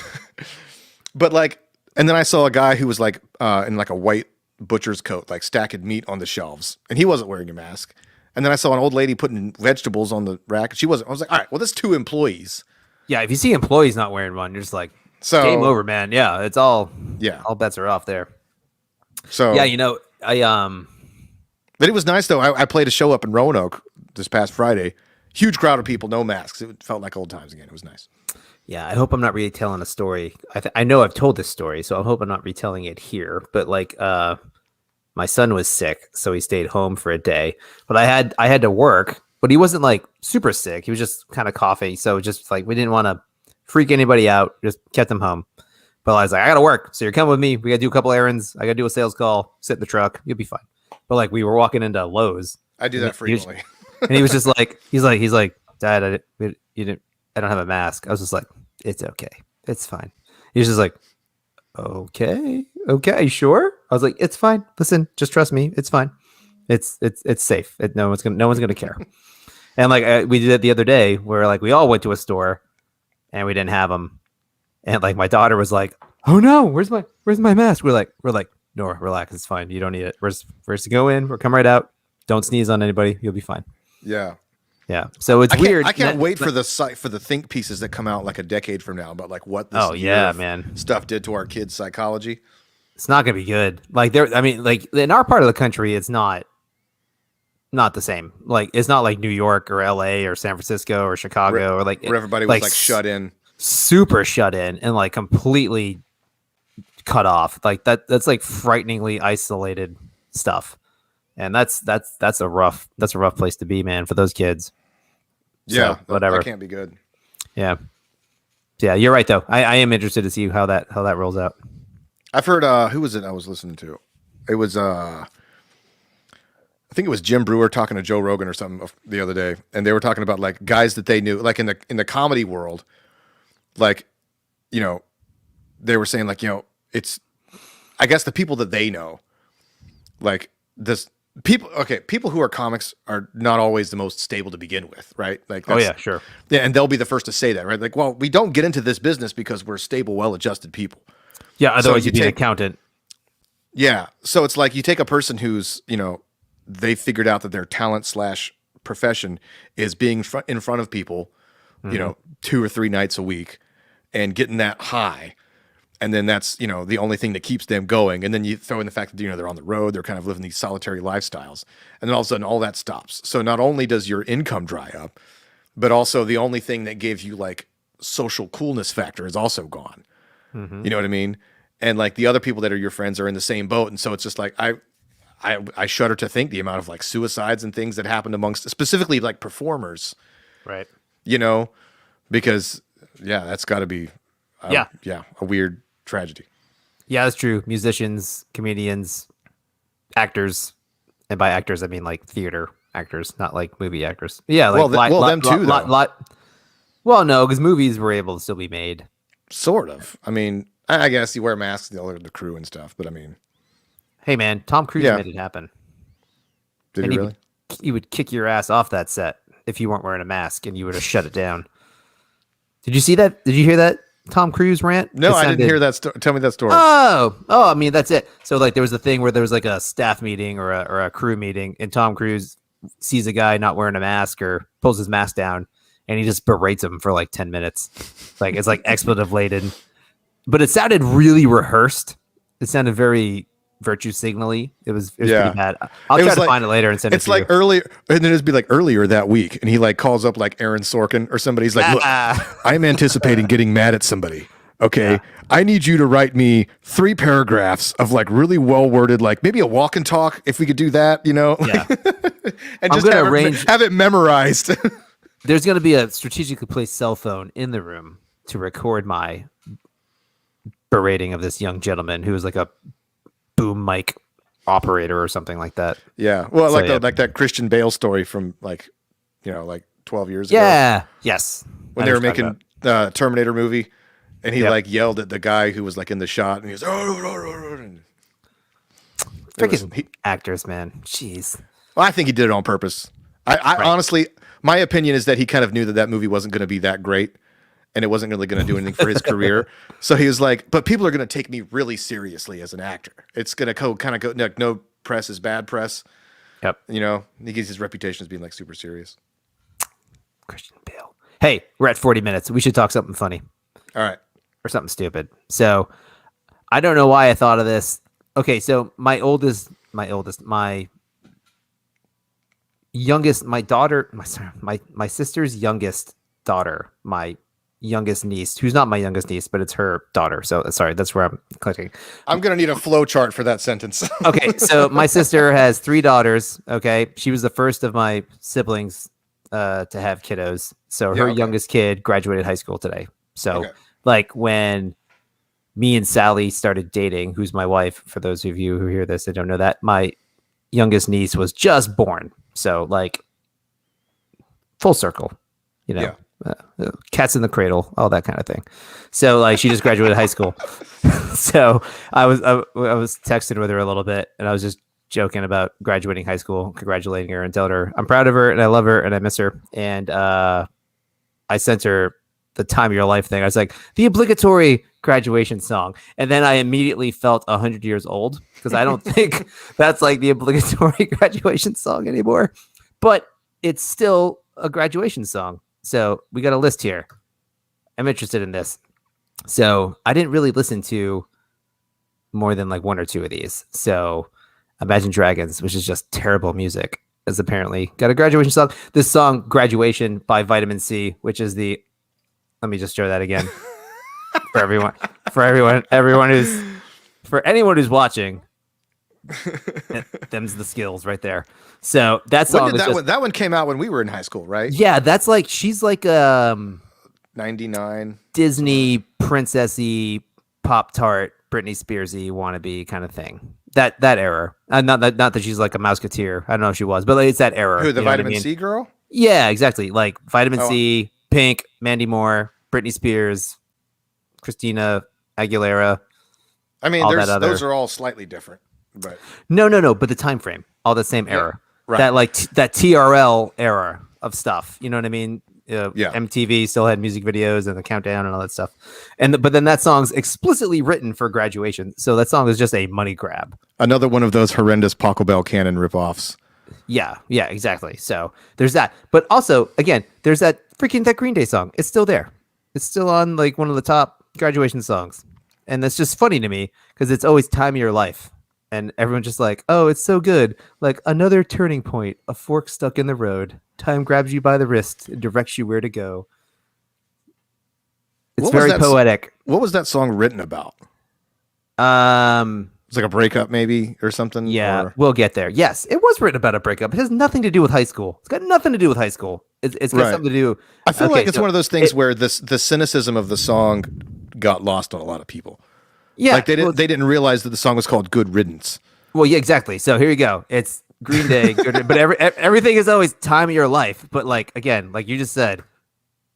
But like, and then I saw a guy who was like in like a white butcher's coat, like stacking meat on the shelves, and he wasn't wearing a mask. And then I saw an old lady putting vegetables on the rack, and she wasn't. I was like, all right, well, that's 2 employees. Yeah,
if you see employees not wearing one, you're just like, game over, man. Yeah, it's all bets are off there.
So
yeah,
But it was nice though. I played a show up in Roanoke this past Friday. Huge crowd of people, no masks. It felt like old times again. It was nice.
Yeah, I hope I'm not retelling a story. I know I've told this story, so I hope I'm not retelling it here. But like, my son was sick, so he stayed home for a day. But I had to work, but he wasn't like super sick. He was just kind of coughing. So just like we didn't want to freak anybody out. Just kept him home. But I was like, I gotta work, so you're coming with me. We gotta do a couple errands. I gotta do a sales call. Sit in the truck. You'll be fine. But like we were walking into Lowe's.
I do that frequently.
And he was just like, he's like, Dad, I don't have a mask. I was just like, it's okay. It's fine. He was just like, okay, sure. I was like, it's fine. Listen, just trust me. It's fine. It's safe. No one's gonna care. And like we did it the other day where like we all went to a store and we didn't have them. And like my daughter was like, oh no, where's my mask? We're like, no, relax. It's fine. You don't need it. We're just to go in. We'll come right out. Don't sneeze on anybody. You'll be fine.
Yeah.
Yeah. So it's weird.
I can't wait for the think pieces that come out like a decade from now about like what this stuff did to our kids' psychology.
It's not gonna be good. Like like in our part of the country, it's not the same. Like it's not like New York or LA or San Francisco or Chicago or like
where everybody was like shut in. Super
shut in and like completely cut off. Like that's like frighteningly isolated stuff. And that's a rough place to be, man, for those kids.
Yeah,
so, whatever.
That can't be good.
Yeah, you're right though. I am interested to see how that rolls out.
I've heard who was it I was listening to? It was I think it was Jim Brewer talking to Joe Rogan or something the other day, and they were talking about like guys that they knew, like in the comedy world, like, you know, they were saying like, you know, it's, I guess the people that they know, like this. People who are comics are not always the most stable to begin with, right? Like,
oh yeah, sure.
Yeah, and they'll be the first to say that, right? Like, well, we don't get into this business because we're stable, well-adjusted people.
Yeah, otherwise you'd be an accountant. Yeah,
so it's like you take a person who's, you know, they figured out that their talent / profession is being in front of people, you know, 2 or 3 nights a week and getting that high. And then that's, you know, the only thing that keeps them going. And then you throw in the fact that, you know, they're on the road, they're kind of living these solitary lifestyles. And then all of a sudden all that stops. So not only does your income dry up, but also the only thing that gave you like social coolness factor is also gone. You know what I mean? And like the other people that are your friends are in the same boat. And so it's just like, I shudder to think the amount of like suicides and things that happened amongst specifically like performers.
Right.
You know, because that's gotta be, a weird tragedy.
Yeah, that's true. Musicians, comedians, actors, and by actors I mean like theater actors, not like movie actors. Yeah, like
them too.
Well, no, because movies were able to still be made.
Sort of. I mean, I guess you wear masks, the crew and stuff, but I mean,
hey man, Tom Cruise made it happen.
Did he really?
He would kick your ass off that set if you weren't wearing a mask, and you would have shut it down. Did you see that? Did you hear that Tom Cruise rant?
No, I didn't hear that. Tell me that story.
Oh, I mean, that's it. So like there was a thing where there was like a staff meeting or a crew meeting, and Tom Cruise sees a guy not wearing a mask or pulls his mask down, and he just berates him for like 10 minutes. Like it's like expletive laden, but it sounded really rehearsed. It sounded very virtue signally. It was pretty bad. I'll try to find it later and send it to you.
It's like earlier, and then it'd be like earlier that week, and he like calls up like Aaron Sorkin or somebody. He's like, look, I'm anticipating getting mad at somebody. Okay, I need you to write me 3 paragraphs of like really well worded, like maybe a walk and talk if we could do that, you know?
Yeah.
And just have it memorized.
There's going to be a strategically placed cell phone in the room to record my berating of this young gentleman who was like a boom mic operator or something like that.
Yeah. Well, like that Christian Bale story from like, you know, like 12 years ago.
Yeah. Yes.
When they were making the Terminator movie, and he like yelled at the guy who was like in the shot, and he was
freaking actors, man. Jeez.
Well, I think he did it on purpose. I honestly, my opinion is that he kind of knew that movie wasn't going to be that great, and it wasn't really going to do anything for his career. So he was like, but people are going to take me really seriously as an actor. It's going to go like, no press is bad press.
Yep.
You know, he gets his reputation as being like super serious.
Christian Bale. Hey, we're at 40 minutes. We should talk something funny.
All right.
Or something stupid. So I don't know why I thought of this. Okay, so my my daughter, my sister's youngest daughter, my youngest niece, who's not my youngest niece, but it's her daughter. So sorry, that's where I'm clicking.
I'm gonna need a flow chart for that sentence.
Okay, so my sister has 3 daughters. Okay, she was the first of my siblings to have kiddos. So her youngest kid graduated high school today. So like when me and Sally started dating, who's my wife, for those of you who hear this and don't know that, my youngest niece was just born. So like full circle, you know, cats in the cradle, all that kind of thing. So like she just graduated high school. So I was texting with her a little bit, and I was just joking about graduating high school, congratulating her and telling her I'm proud of her and I love her and I miss her. And I sent her the time of your life thing. I was like, the obligatory graduation song. And then I immediately felt 100 years old, because I don't think that's like the obligatory graduation song anymore, but it's still a graduation song. So we got a list here. I'm interested in this. So I didn't really listen to more than like 1 or 2 of these. So Imagine Dragons, which is just terrible music, is apparently got a graduation song. This song, Graduation by Vitamin C, which is the, let me just show that again for anyone who's watching. Them's the skills right there. So that song
that one came out when we were in high school, right?
Yeah, that's like, she's like
99
Disney princessy Pop Tart Britney Spearsy wannabe kind of thing. That era. Not that she's like a Mouseketeer. I don't know if she was, but like, it's that era.
Who, the Vitamin C girl?
Yeah, exactly. Like Vitamin C, Pink, Mandy Moore, Britney Spears, Christina Aguilera.
I mean, those are all slightly different, but
no. But the time frame, all the same era.
Right.
That like that TRL era of stuff. You know what I mean? MTV still had music videos and the countdown and all that stuff. But then that song's explicitly written for graduation. So that song is just a money grab.
Another one of those horrendous Paco Bell Cannon ripoffs.
Yeah, exactly. So there's that. But also, again, there's that Green Day song. It's still there. It's still on like one of the top graduation songs. And that's just funny to me because it's always time of your life. And everyone's just like, oh, it's so good. Like another turning point, a fork stuck in the road. Time grabs you by the wrist and directs you where to go. It's very poetic.
What was that song written about? It's like a breakup maybe or something?
Yeah, we'll get there. Yes, it was written about a breakup. It has nothing to do with high school. It's got nothing to do with high school. It's got something to do.
I feel like it's one of those things where the cynicism of the song got lost on a lot of people.
Yeah,
like they didn't realize that the song was called "Good Riddance."
Well, yeah, exactly. So here you go. It's Green Day, but everything is always time of your life. But like again, like you just said,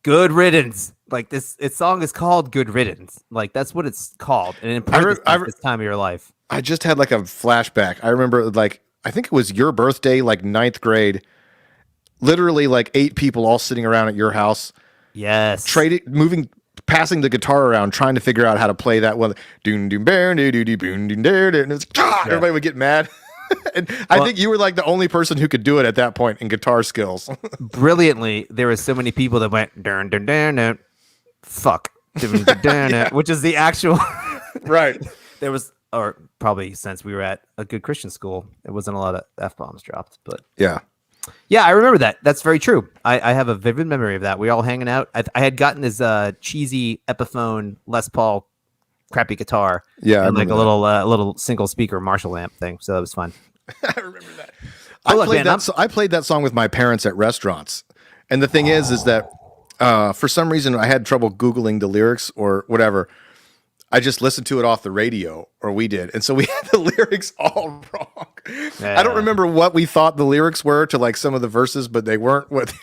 good riddance. Like this song is called "Good Riddance." Like that's what it's called, and in it's time of your life.
I just had like a flashback. I remember like I think it was your birthday, like 9th grade. Literally, like 8 people all sitting around at your house.
Yes,
passing the guitar around, trying to figure out how to play that one. Doom doom bear doo doo doo boom doom doo doo. And it's everybody would get mad. And I think you were like the only person who could do it at that point in guitar skills.
Brilliantly, there were so many people that went dun dun dun dun, fuck, dun, dun, dun, dun, which is the actual
right.
There was, or probably since we were at a good Christian school, there wasn't a lot of F-bombs dropped, but yeah, I remember that. That's very true. I have a vivid memory of that. We were all hanging out. I had gotten this cheesy Epiphone Les Paul crappy guitar.
Yeah,
and like a little single speaker Marshall amp thing. So that was fun.
I remember that. I played that song with my parents at restaurants. And the thing is that for some reason I had trouble Googling the lyrics or whatever. I just listened to it off the radio, or we did. And so we had the lyrics all wrong. Yeah. I don't remember what we thought the lyrics were to like some of the verses, but they weren't what.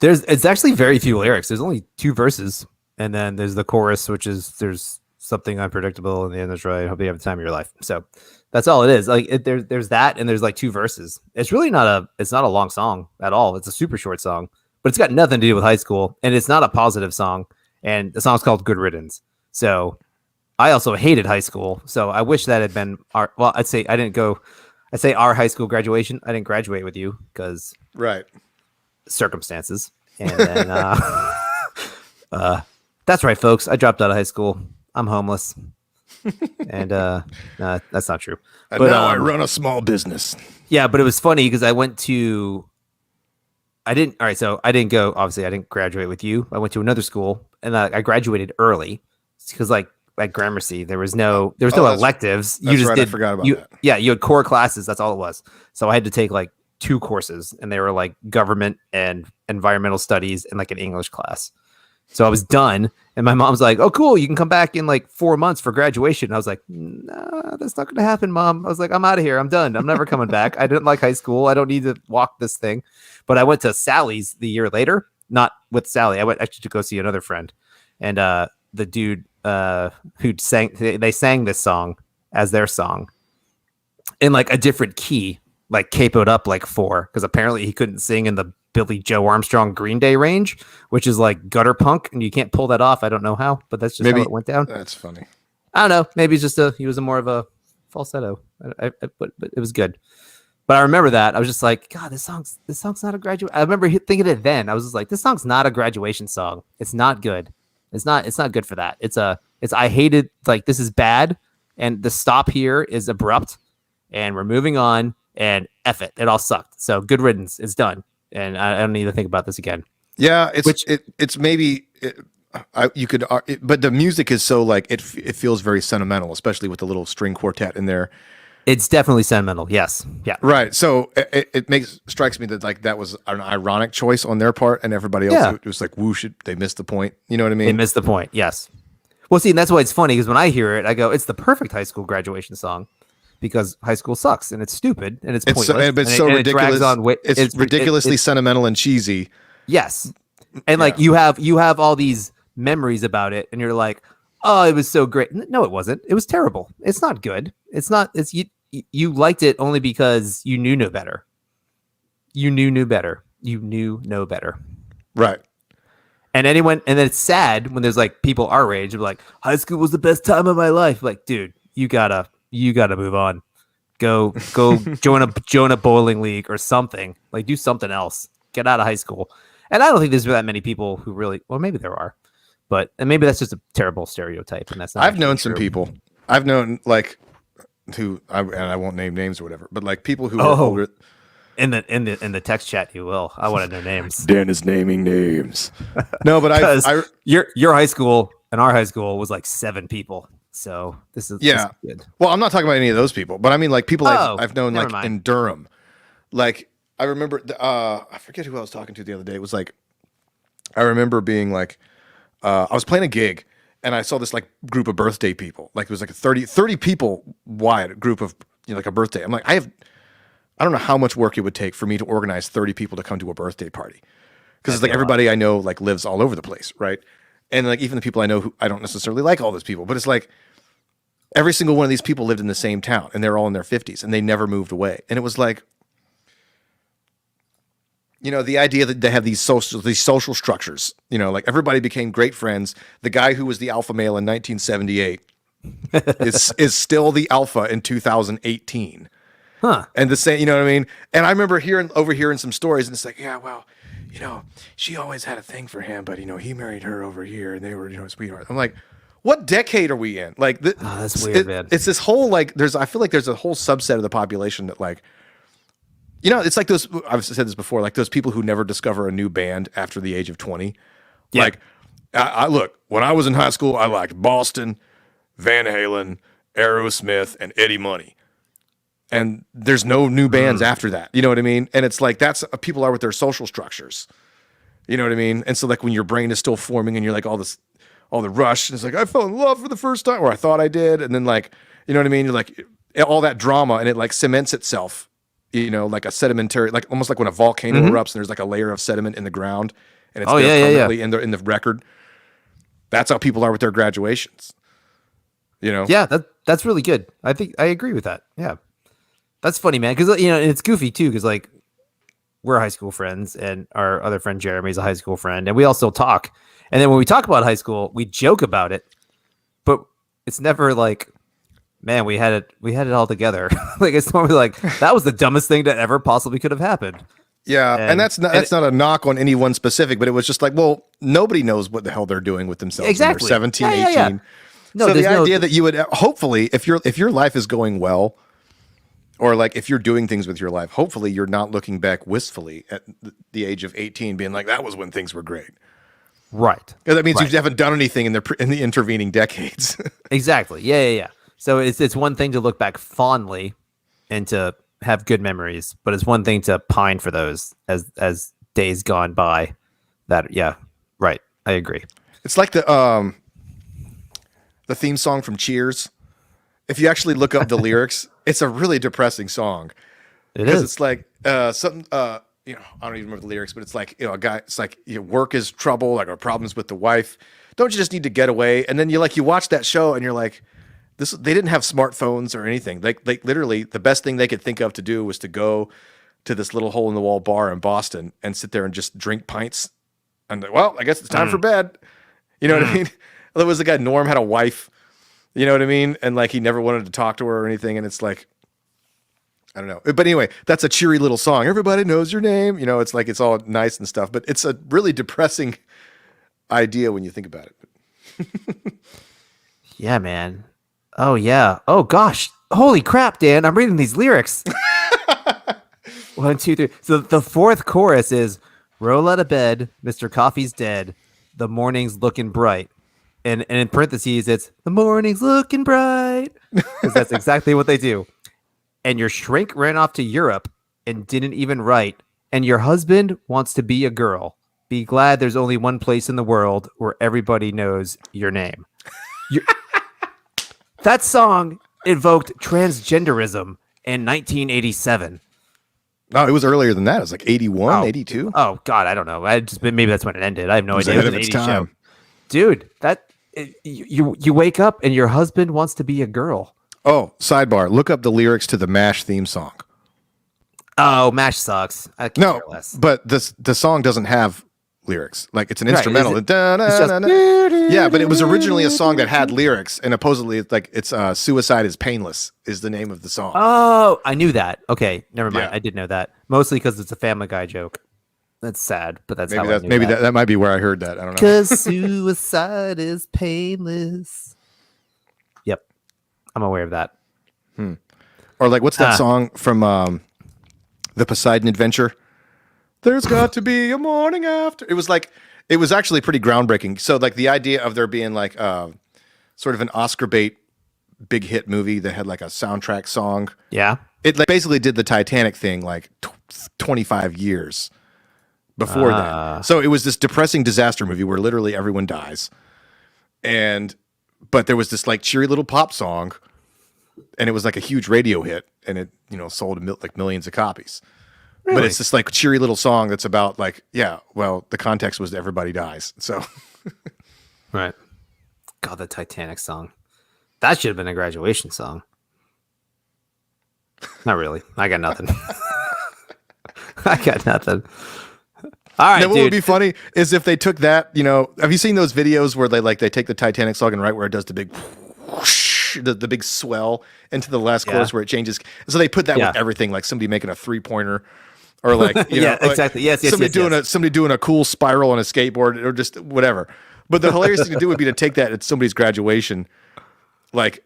It's actually very few lyrics. There's only 2 verses. And then there's the chorus, which is there's something unpredictable in the end. That's right. I hope you have the time of your life. So that's all it is. Like there's that, and there's like 2 verses. It's really not a long song at all. It's a super short song, but it's got nothing to do with high school, and it's not a positive song. And the song's called Good Riddance. So I also hated high school. So I wish that had been I'd say our high school graduation. I didn't graduate with you because circumstances. And then that's right, folks. I dropped out of high school. I'm homeless. And nah, that's not true.
And
But
now I run a small business.
yeah, but it was funny because I didn't. All right, so I didn't go. Obviously, I didn't graduate with you. I went to another school, and I graduated early because, like Gramercy, there was no electives. You
That's
just
right.
did.
I forgot about
you,
that.
Yeah, you had core classes. That's all it was. So I had to take like 2 courses, and they were like government and environmental studies and like an English class. So I was done, and my mom's like, "Oh, cool, you can come back in like 4 months for graduation." And I was like, "Nah, that's not going to happen, Mom." I was like, "I'm out of here. I'm done. I'm never coming back. I didn't like high school. I don't need to walk this thing." But I went to Sally's the year later, not with Sally. I went actually to go see another friend, and the dude who they sang this song as their song in like a different key, like capoed up like 4, because apparently he couldn't sing in the Billy Joe Armstrong Green Day range, which is like gutter punk, and you can't pull that off. I don't know how, but that's just how it went down.
That's funny.
I don't know. Maybe it's just he was more of a falsetto, but it was good. But I remember that I was just like, God, this song's not a graduate. I remember thinking it then. I was just like, this song's not a graduation song. It's not good. It's not good for that. I hated, like, this is bad, and the stop here is abrupt, and we're moving on, and F it. It all sucked. So good riddance. It's done. And I don't need to think about this again.
Yeah, it's maybe you could, but the music is so like it feels very sentimental, especially with the little string quartet in there.
It's definitely sentimental. Yes. Yeah.
Right. So it strikes me that like that was an ironic choice on their part, and everybody else it was like whoosh, they missed the point. You know what I mean?
They missed the point. Yes. Well, see, and that's why it's funny because when I hear it, I go, it's the perfect high school graduation song. Because high school sucks and it's stupid and it's pointless.
It's so ridiculous. It's ridiculously sentimental and cheesy.
Yes, and like you have all these memories about it, and you're like, oh, it was so great. No, it wasn't. It was terrible. It's not good. It's not. It's you liked it only because you knew no better. You knew better. You knew no better.
Right.
And then it's sad when there's like people our age are like, high school was the best time of my life. Like, dude, you gotta move on. Go join a bowling league or something. Like, do something else. Get out of high school. And I don't think there's that many people who really, well, maybe there are, and maybe that's just a terrible stereotext. And that's not.
I've known some people. I've known like and I won't name names or whatever, but like people who are older.
In the text chat, you will. I want to know names.
Dan is naming names. No, but
your high school and our high school was like 7 people. So this is good.
Well, I'm not talking about any of those people, but I mean like people I've known like in Durham. Like I remember I forget who I was talking to the other day. It was like I remember being like I was playing a gig and I saw this like group of birthday people. Like it was like a 30 people wide group of like a birthday. I'm like I don't know how much work it would take for me to organize 30 people to come to a birthday party. Because it's like everybody I know like lives all over the place, right? And like even the people I know who I don't necessarily like all those people, but it's like every single one of these people lived in the same town and they're all in their 50s and they never moved away. And it was like, the idea that they have these social structures, like everybody became great friends. The guy who was the alpha male in 1978 is still the alpha in 2018.
Huh.
And the same, you know what I mean? And I remember overhearing some stories and it's like, yeah, well, she always had a thing for him, but he married her over here and they were, sweethearts. I'm like, what decade are we in? Like,
that's weird, man.
It's this whole, like, I feel like there's a whole subset of the population that like, it's like those, I've said this before, like those people who never discover a new band after the age of 20. Yeah. Like, I look, when I was in high school, I liked Boston, Van Halen, Aerosmith, and Eddie Money. And there's no new bands after that. You know what I mean? And it's like, that's people are with their social structures. You know what I mean? And so like when your brain is still forming and you're like all the rush, and it's like, I fell in love for the first time, or I thought I did. And then like, you know what I mean? You're like all that drama and it like cements itself, like a sedimentary, like almost like when a volcano erupts and there's like a layer of sediment in the ground and it's permanently in the record. That's how people are with their graduations.
Yeah, that's really good. I think I agree with that. Yeah. That's funny, man, because it's goofy too, because like we're high school friends, and our other friend Jeremy's a high school friend, and we all still talk. And then when we talk about high school, we joke about it, but it's never like, man, we had it all together. Like it's normally like that was the dumbest thing that ever possibly could have happened.
Yeah, and that's not a knock on any one specific, but it was just like, well, nobody knows what the hell they're doing with themselves.
Exactly.
When they're 17, 18.
No,
so the
there's
idea that you would hopefully, if your life is going well, or like if you're doing things with your life, hopefully you're not looking back wistfully at the age of 18, being like, that was when things were great.
right.
'Cause that means
Right.
you haven't done anything in the intervening decades.
Exactly. Yeah. So it's one thing to look back fondly and to have good memories, but it's one thing to pine for those as days gone by. That right. I agree.
It's like the theme song from Cheers. If you actually look up the lyrics, it's a really depressing song.
It
Because
is.
it's like something I don't even remember the lyrics, but it's like, a guy, it's like your work is trouble, like, or problems with the wife. Don't you just need to get away? And then you watch that show and you're like, they didn't have smartphones or anything. Like literally the best thing they could think of to do was to go to this little hole in the wall bar in Boston and sit there and just drink pints. And well, I guess it's time for bed. You know what I mean? There was the guy, Norm, had a wife, you know what I mean? And like, he never wanted to talk to her or anything. And it's like, I don't know. But anyway, that's a cheery little song. Everybody knows your name. It's like, it's all nice and stuff, but it's a really depressing idea when you think about it.
Yeah, man. Oh yeah. Oh gosh. Holy crap, Dan. I'm reading these lyrics. 1, 2, 3. So the fourth chorus is roll out of bed, Mr. Coffee's dead. The morning's looking bright. And in parentheses, it's the morning's looking bright. Because that's exactly what they do. And your shrink ran off to Europe and didn't even write. And your husband wants to be a girl. Be glad there's only one place in the world where everybody knows your name. That song invoked transgenderism in 1987.
No, it was earlier than that. It was like 81, 82.
Oh God, I don't know. Maybe that's when it ended. I have no idea.
Ahead
It
of
was
its
an 80s
time.
show. Dude, you wake up and your husband wants to be a girl.
Oh, sidebar. Look up the lyrics to the MASH theme song.
Oh, MASH sucks. I can
No,
care less.
but the song doesn't have lyrics. Like, it's an
Right,
instrumental.
it's
Da-na-na-na. Yeah, but it was originally a song that had lyrics, and supposedly it's "Suicide is Painless" is the name of the song.
Oh, I knew that. Okay, never mind.
Yeah.
I did know that. Mostly because it's a Family Guy joke. That's sad, but that's
maybe
how I knew
that might be where I heard that. I don't know.
Because suicide is painless. Yep, I'm aware of that.
Or like, what's that song from the Poseidon Adventure? There's got to be a morning after. It was actually pretty groundbreaking. So like the idea of there being like sort of an Oscar bait big hit movie that had like a soundtrack song.
Yeah.
It like basically did the Titanic thing like 25 years before that. So it was this depressing disaster movie where literally everyone dies. But there was this like cheery little pop song, and it was like a huge radio hit, and it sold like millions of copies. But it's this like cheery little song that's about like, the context was that everybody dies. So
Right. God, the Titanic song. That should have been a graduation song. Not really. I got nothing. I got nothing. All right,
what
dude.
would be funny is if they took that, have you seen those videos where they take the Titanic song and right where it does the big whoosh, the big swell into the last chorus where it changes. So they put that with everything, like somebody making a 3-pointer or like,
exactly. Yes,
somebody doing a cool spiral on a skateboard or just whatever. But the hilarious thing to do would be to take that at somebody's graduation, like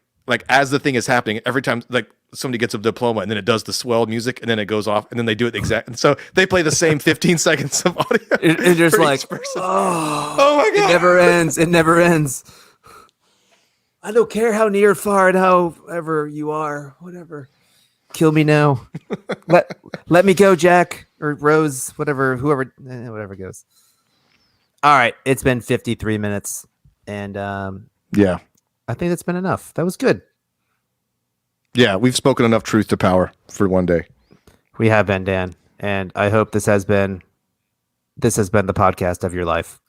as the thing is happening, every time like somebody gets a diploma and then it does the swell music and then it goes off and then they do it exact. So they play the same 15 seconds of audio.
It's just like,
oh my God.
It never ends. It never ends. I don't care how near, far, and however you are, whatever. Kill me now. let me go, Jack or Rose, whoever goes. All right, it's been 53 minutes, and
yeah,
I think that's been enough. That was good.
Yeah, we've spoken enough truth to power for one day.
We have been, Dan, and I hope this has been the podcast of your life.